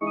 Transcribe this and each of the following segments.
In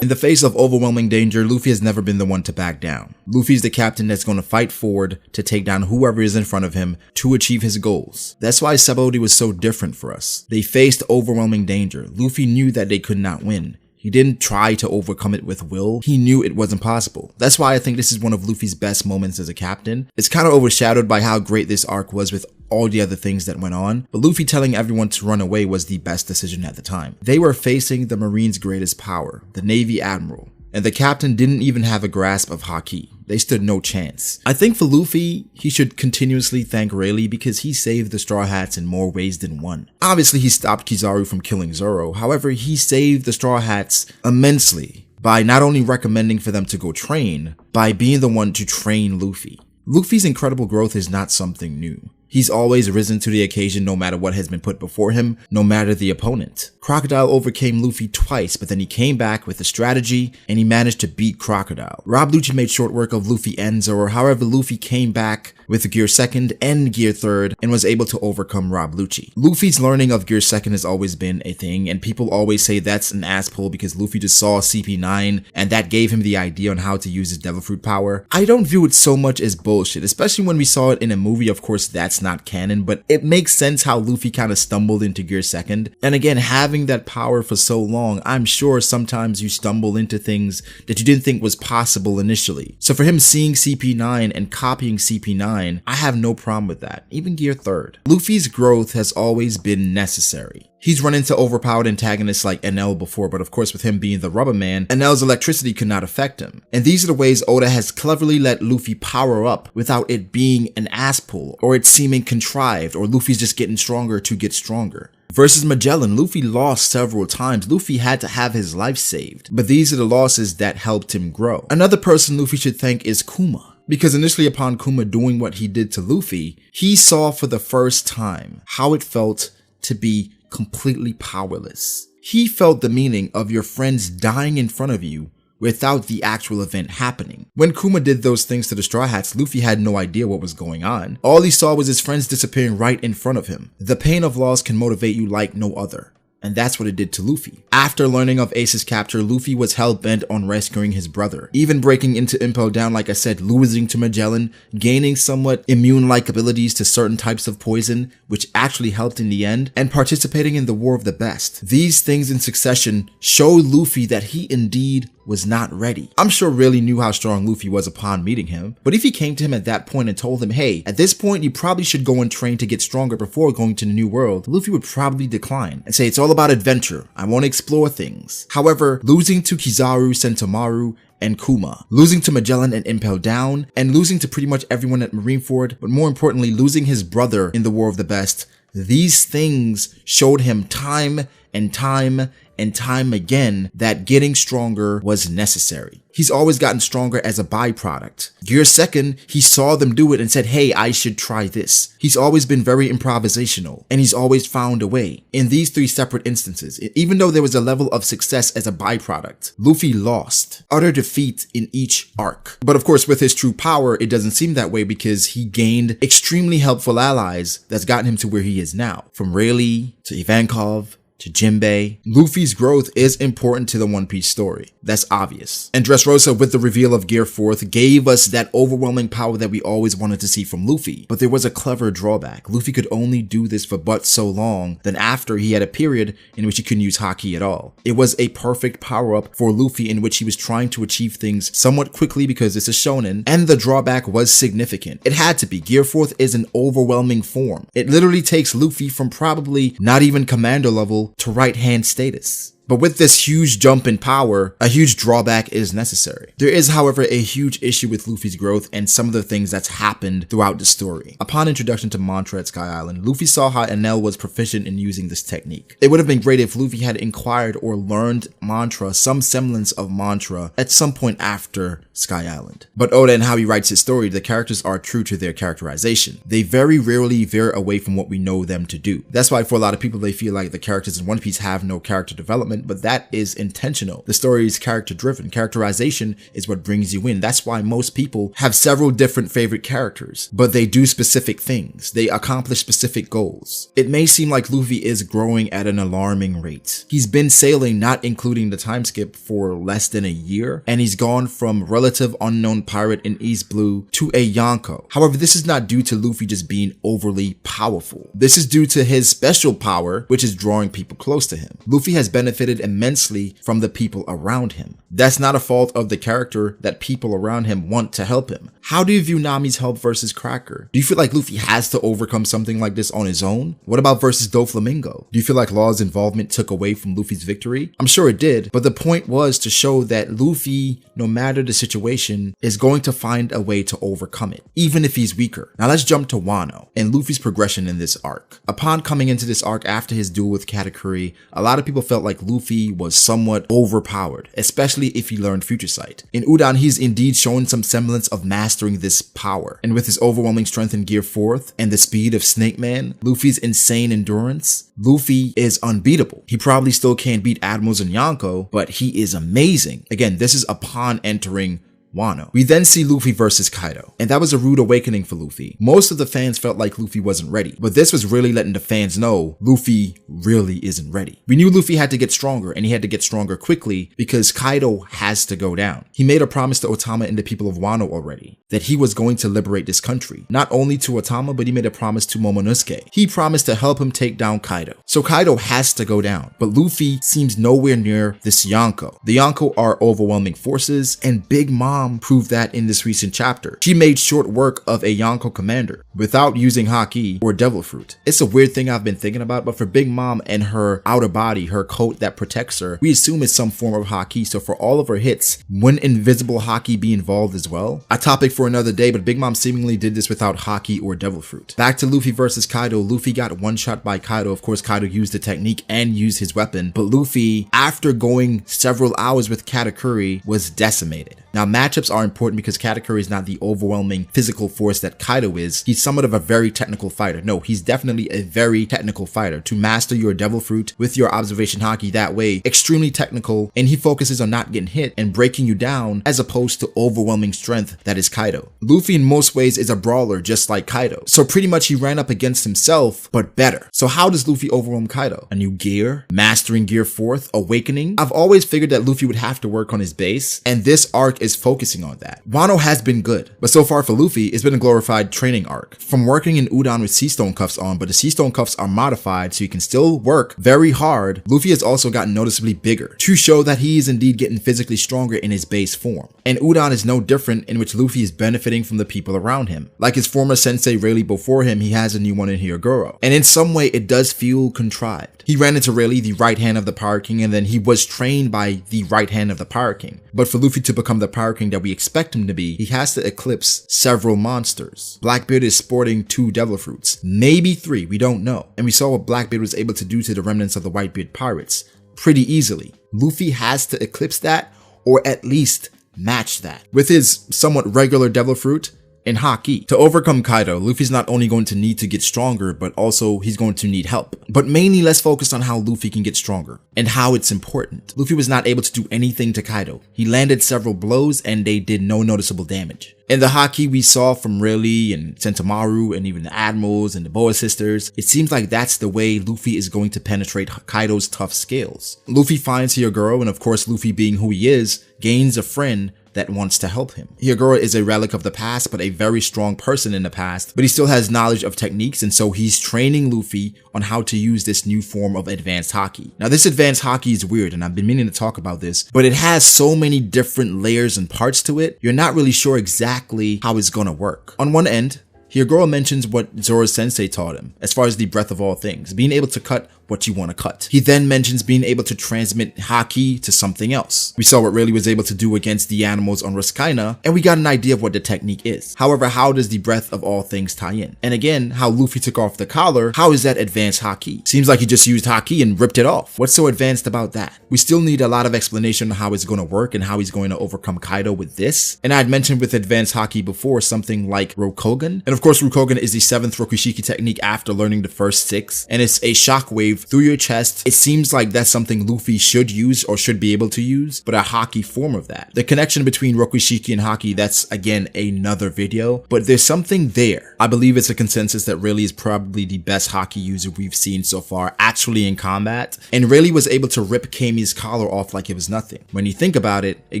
the face of overwhelming danger, Luffy has never been the one to back down. Luffy's the captain that's going to fight forward to take down whoever is in front of him to achieve his goals. That's why Sabaody was so different for us. They faced overwhelming danger. Luffy knew that they could not win. He didn't try to overcome it with will. He knew it wasn't possible. That's why I think this is one of Luffy's best moments as a captain. It's kind of overshadowed by how great this arc was with all the other things that went on, but Luffy telling everyone to run away was the best decision at the time. They were facing the Marine's greatest power, the Navy Admiral, and the captain didn't even have a grasp of Haki. They stood no chance. I think for Luffy, he should continuously thank Rayleigh because he saved the Straw Hats in more ways than one. Obviously, he stopped Kizaru from killing Zoro. However, he saved the Straw Hats immensely by not only recommending for them to go train, by being the one to train Luffy. Luffy's incredible growth is not something new. He's always risen to the occasion no matter what has been put before him, no matter the opponent. Crocodile overcame Luffy twice, but then he came back with a strategy and he managed to beat Crocodile. Rob Lucci made short work of Luffy and Zoro, however Luffy came back with Gear 2nd and Gear 3rd and was able to overcome Rob Lucci. Luffy's learning of Gear 2nd has always been a thing, and people always say that's an ass pull because Luffy just saw CP9 and that gave him the idea on how to use his Devil Fruit power. I don't view it so much as bullshit, especially when we saw it in a movie. Of course that's not canon, but it makes sense how Luffy kind of stumbled into Gear 2nd. And again, having that power for so long, I'm sure sometimes you stumble into things that you didn't think was possible initially. So for him seeing CP9 and copying CP9, I have no problem with that, even Gear 3rd. Luffy's growth has always been necessary. He's run into overpowered antagonists like Enel before, but of course with him being the Rubber Man, Enel's electricity could not affect him. And these are the ways Oda has cleverly let Luffy power up without it being an ass pull, or it seeming contrived, or Luffy's just getting stronger to get stronger. Versus Magellan, Luffy lost several times. Luffy had to have his life saved, but these are the losses that helped him grow. Another person Luffy should thank is Kuma. Because initially upon Kuma doing what he did to Luffy, he saw for the first time how it felt to be completely powerless. He felt the meaning of your friends dying in front of you without the actual event happening. When Kuma did those things to the Straw Hats, Luffy had no idea what was going on. All he saw was his friends disappearing right in front of him. The pain of loss can motivate you like no other. And that's what it did to Luffy. After learning of Ace's capture, Luffy was hell-bent on rescuing his brother. Even breaking into Impel Down, like I said, losing to Magellan, gaining somewhat immune-like abilities to certain types of poison, which actually helped in the end, and participating in the War of the Best. These things in succession showed Luffy that he indeed was not ready. I'm sure Rayleigh knew how strong Luffy was upon meeting him, but if he came to him at that point and told him, hey, at this point you probably should go and train to get stronger before going to the New World, Luffy would probably decline and say it's all about adventure, I want to explore things. However, losing to Kizaru, Sentomaru, and Kuma, losing to Magellan and Impel Down, and losing to pretty much everyone at Marineford, but more importantly losing his brother in the War of the Best, these things showed him time and time again that getting stronger was necessary. He's always gotten stronger as a byproduct. Gear 2nd, he saw them do it and said, hey, I should try this. He's always been very improvisational, and he's always found a way. In these three separate instances, even though there was a level of success as a byproduct, Luffy lost, utter defeat in each arc. But of course, with his true power, it doesn't seem that way because he gained extremely helpful allies that's gotten him to where he is now. From Rayleigh to Ivankov, to Jinbei, Luffy's growth is important to the One Piece story. That's obvious. And Dressrosa, with the reveal of Gear 4th, gave us that overwhelming power that we always wanted to see from Luffy. But there was a clever drawback. Luffy could only do this for but so long, then after he had a period in which he couldn't use Haki at all. It was a perfect power-up for Luffy in which he was trying to achieve things somewhat quickly because it's a shonen, and the drawback was significant. It had to be. Gear 4th is an overwhelming form. It literally takes Luffy from probably not even commander level to right-hand status. But with this huge jump in power, a huge drawback is necessary. There is, however, a huge issue with Luffy's growth and some of the things that's happened throughout the story. Upon introduction to mantra at Sky Island, Luffy saw how Enel was proficient in using this technique. It would have been great if Luffy had inquired or learned mantra, some semblance of mantra, at some point after Sky Island. But Oda and how he writes his story, the characters are true to their characterization. They very rarely veer away from what we know them to do. That's why for a lot of people, they feel like the characters in One Piece have no character development, moment, but that is intentional. The story is character driven. Characterization is what brings you in. That's why most people have several different favorite characters, but they do specific things. They accomplish specific goals. It may seem like Luffy is growing at an alarming rate. He's been sailing, not including the time skip, for less than a year, and he's gone from relative unknown pirate in East Blue to a Yonko. However, this is not due to Luffy just being overly powerful. This is due to his special power, which is drawing people close to him. Luffy has benefited immensely from the people around him. That's not a fault of the character that people around him want to help him. How do you view Nami's help versus Cracker? Do you feel like Luffy has to overcome something like this on his own? What about versus Doflamingo? Do you feel like Law's involvement took away from Luffy's victory? I'm sure it did, but the point was to show that Luffy, no matter the situation, is going to find a way to overcome it, even if he's weaker. Now let's jump to Wano and Luffy's progression in this arc. Upon coming into this arc after his duel with Katakuri, a lot of people felt like Luffy was somewhat overpowered, especially if he learned Future Sight. In Udon, he's indeed shown some semblance of mastering this power, and with his overwhelming strength in Gear 4th and the speed of Snake Man, Luffy's insane endurance, Luffy is unbeatable. He probably still can't beat Admirals and Yonko, but he is amazing. Again, this is upon entering Wano. We then see Luffy versus Kaido, and that was a rude awakening for Luffy. Most of the fans felt like Luffy wasn't ready, but this was really letting the fans know Luffy really isn't ready. We knew Luffy had to get stronger, and he had to get stronger quickly because Kaido has to go down. He made a promise to Otama and the people of Wano already, that he was going to liberate this country. Not only to Otama, but he made a promise to Momonosuke. He promised to help him take down Kaido. So Kaido has to go down, but Luffy seems nowhere near this Yonko. The Yonko are overwhelming forces, and Big Mom proved that in this recent chapter. She made short work of a Yonko commander without using Haki or Devil Fruit. It's a weird thing I've been thinking about, but for Big Mom and her outer body, her coat that protects her, we assume it's some form of Haki, so for all of her hits, wouldn't invisible Haki be involved as well? A topic for another day, but Big Mom seemingly did this without Haki or Devil Fruit. Back to Luffy versus Kaido. Luffy got one shot by Kaido. Of course, Kaido used the technique and used his weapon, but Luffy, after going several hours with Katakuri, was decimated. Now, matchups are important because Katakuri is not the overwhelming physical force that Kaido is. He's somewhat of a very technical fighter. No, he's definitely a very technical fighter. To master your Devil Fruit with your observation Haki that way, extremely technical, and he focuses on not getting hit and breaking you down as opposed to overwhelming strength that is Kaido. Luffy in most ways is a brawler just like Kaido. So pretty much he ran up against himself, but better. So how does Luffy overwhelm Kaido? A new gear? Mastering Gear 4th? Awakening? I've always figured that Luffy would have to work on his base, and this arc is focusing on that. Wano has been good, but so far for Luffy, it's been a glorified training arc. From working in Udon with Sea Stone cuffs on, but the Sea Stone cuffs are modified so you can still work very hard, Luffy has also gotten noticeably bigger to show that he is indeed getting physically stronger in his base form. And Udon is no different, in which Luffy is benefiting from the people around him. Like his former sensei Rayleigh before him, he has a new one in Hyogoro. And in some way, it does feel contrived. He ran into Rayleigh, the right hand of the Pirate King, and then he was trained by the right hand of the Pirate King. But for Luffy to become the Pirate King that we expect him to be, he has to eclipse several monsters. Blackbeard is sporting 2 Devil Fruits, maybe 3, we don't know. And we saw what Blackbeard was able to do to the remnants of the Whitebeard pirates pretty easily. Luffy has to eclipse that, or at least match that. With his somewhat regular Devil Fruit and Haki. To overcome Kaido, Luffy's not only going to need to get stronger, but also he's going to need help. But mainly let's focus on how Luffy can get stronger and how it's important. Luffy was not able to do anything to Kaido. He landed several blows and they did no noticeable damage. In the Haki we saw from Rayleigh and Sentomaru and even the Admirals and the Boa Sisters, it seems like that's the way Luffy is going to penetrate Kaido's tough scales. Luffy finds Hyogoro, and of course Luffy being who he is, gains a friend that wants to help him. Hyogoro is a relic of the past, but a very strong person in the past, but he still has knowledge of techniques, and so he's training Luffy on how to use this new form of advanced Haki. Now this advanced Haki is weird, and I've been meaning to talk about this, but it has so many different layers and parts to it, you're not really sure exactly how it's gonna work. On one end, Hyogoro mentions what Zoro's sensei taught him, as far as the breadth of all things, being able to cut what you want to cut. He then mentions being able to transmit Haki to something else. We saw what Rayleigh was able to do against the animals on Ruskaina, and we got an idea of what the technique is. However, how does the breadth of all things tie in? And again, how Luffy took off the collar, how is that advanced Haki? Seems like he just used Haki and ripped it off. What's so advanced about that? We still need a lot of explanation on how it's going to work and how he's going to overcome Kaido with this. And I had mentioned with advanced Haki before something like Rokogen. And of course, Rokogen is the 7th Rokushiki technique after learning the first 6, and it's a shockwave wave through your chest. It seems like that's something Luffy should use or should be able to use, but a haki form of that. The connection between Rokushiki and haki, that's again another video, but there's something there. I believe it's a consensus that Rayleigh is probably the best haki user we've seen so far actually in combat, and Rayleigh was able to rip Kami's collar off like it was nothing. When you think about it, it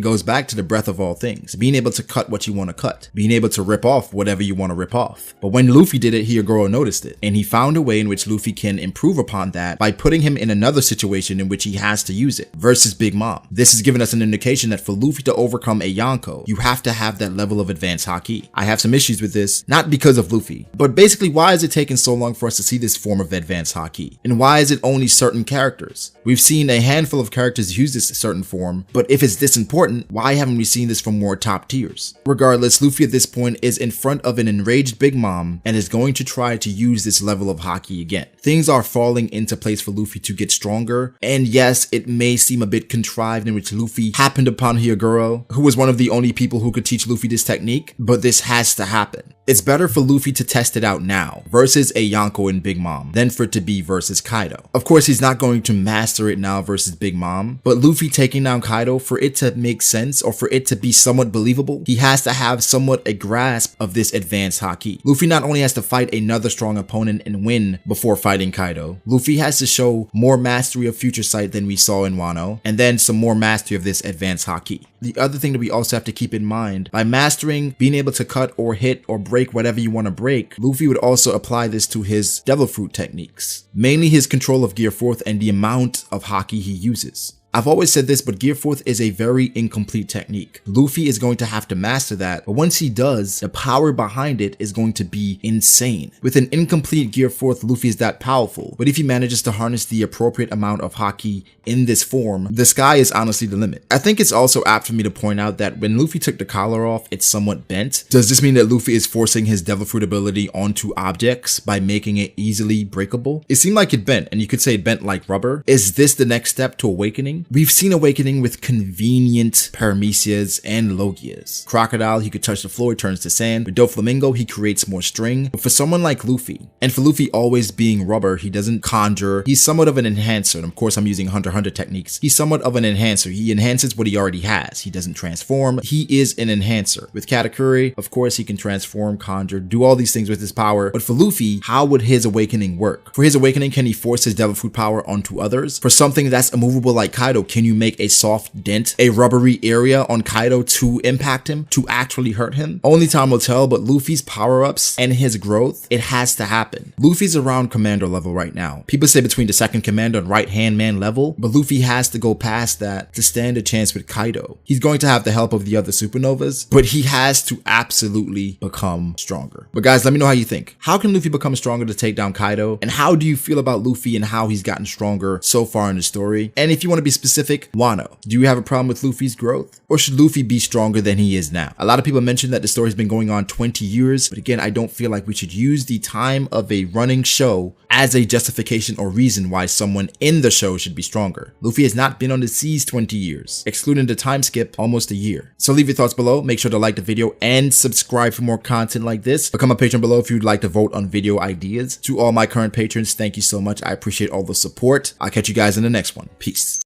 goes back to the breadth of all things, being able to cut what you want to cut, being able to rip off whatever you want to rip off. But when Luffy did it, Hyogoro noticed it, and he found a way in which Luffy can improve upon that by putting him in another situation in which he has to use it, versus Big Mom. This has given us an indication that for Luffy to overcome a Yonko, you have to have that level of advanced haki. I have some issues with this, not because of Luffy, but basically why is it taking so long for us to see this form of advanced haki? And why is it only certain characters? We've seen a handful of characters use this certain form, but if it's this important, why haven't we seen this from more top tiers? Regardless, Luffy at this point is in front of an enraged Big Mom and is going to try to use this level of haki again. Things are falling into place for Luffy to get stronger, and yes, it may seem a bit contrived in which Luffy happened upon Hyogoro, who was one of the only people who could teach Luffy this technique, but this has to happen. It's better for Luffy to test it out now versus a Yonko and Big Mom than for it to be versus Kaido. Of course, he's not going to master it now versus Big Mom, but Luffy taking down Kaido, for it to make sense or for it to be somewhat believable, he has to have somewhat a grasp of this advanced haki. Luffy not only has to fight another strong opponent and win before fighting Kaido, Luffy has to show more mastery of Future Sight than we saw in Wano, and then some more mastery of this advanced haki. The other thing that we also have to keep in mind, by mastering being able to cut or hit or break whatever you want to break, Luffy would also apply this to his Devil Fruit techniques, mainly his control of Gear 4th and the amount of haki he uses. I've always said this, but Gear 4th is a very incomplete technique. Luffy is going to have to master that, but once he does, the power behind it is going to be insane. With an incomplete Gear 4th, Luffy is that powerful, but if he manages to harness the appropriate amount of haki in this form, the sky is honestly the limit. I think it's also apt for me to point out that when Luffy took the collar off, it's somewhat bent. Does this mean that Luffy is forcing his Devil Fruit ability onto objects by making it easily breakable? It seemed like it bent, and you could say it bent like rubber. Is this the next step to awakening? We've seen awakening with convenient Paramecias and Logias. Crocodile, he could touch the floor, he turns to sand. With Doflamingo, he creates more string. But for someone like Luffy, and for Luffy always being rubber, he doesn't conjure. He's somewhat of an enhancer. And of course, I'm using Hunter x Hunter techniques. He's somewhat of an enhancer. He enhances what he already has. He doesn't transform. He is an enhancer. With Katakuri, of course, he can transform, conjure, do all these things with his power. But for Luffy, how would his awakening work? For his awakening, can he force his Devil Fruit power onto others? For something that's immovable like Kaido, can you make a soft dent, a rubbery area on Kaido to impact him, to actually hurt him? Only time will tell, but Luffy's power-ups and his growth, it has to happen. Luffy's around Commando level right now. People say between the second Commando and right-hand man level, but Luffy has to go past that to stand a chance with Kaido. He's going to have the help of the other supernovas, but he has to absolutely become stronger. But guys, let me know how you think. How can Luffy become stronger to take down Kaido? And how do you feel about Luffy and how he's gotten stronger so far in the story? And if you want to be specific, Wano, do you have a problem with Luffy's growth? Or should Luffy be stronger than he is now? A lot of people mentioned that the story's been going on 20 years, but again, I don't feel like we should use the time of a running show as a justification or reason why someone in the show should be stronger. Luffy has not been on the seas 20 years, excluding the time skip, almost a year. So leave your thoughts below, make sure to like the video and subscribe for more content like this. Become a patron below if you'd like to vote on video ideas. To all my current patrons, thank you so much. I appreciate all the support. I'll catch you guys in the next one. Peace.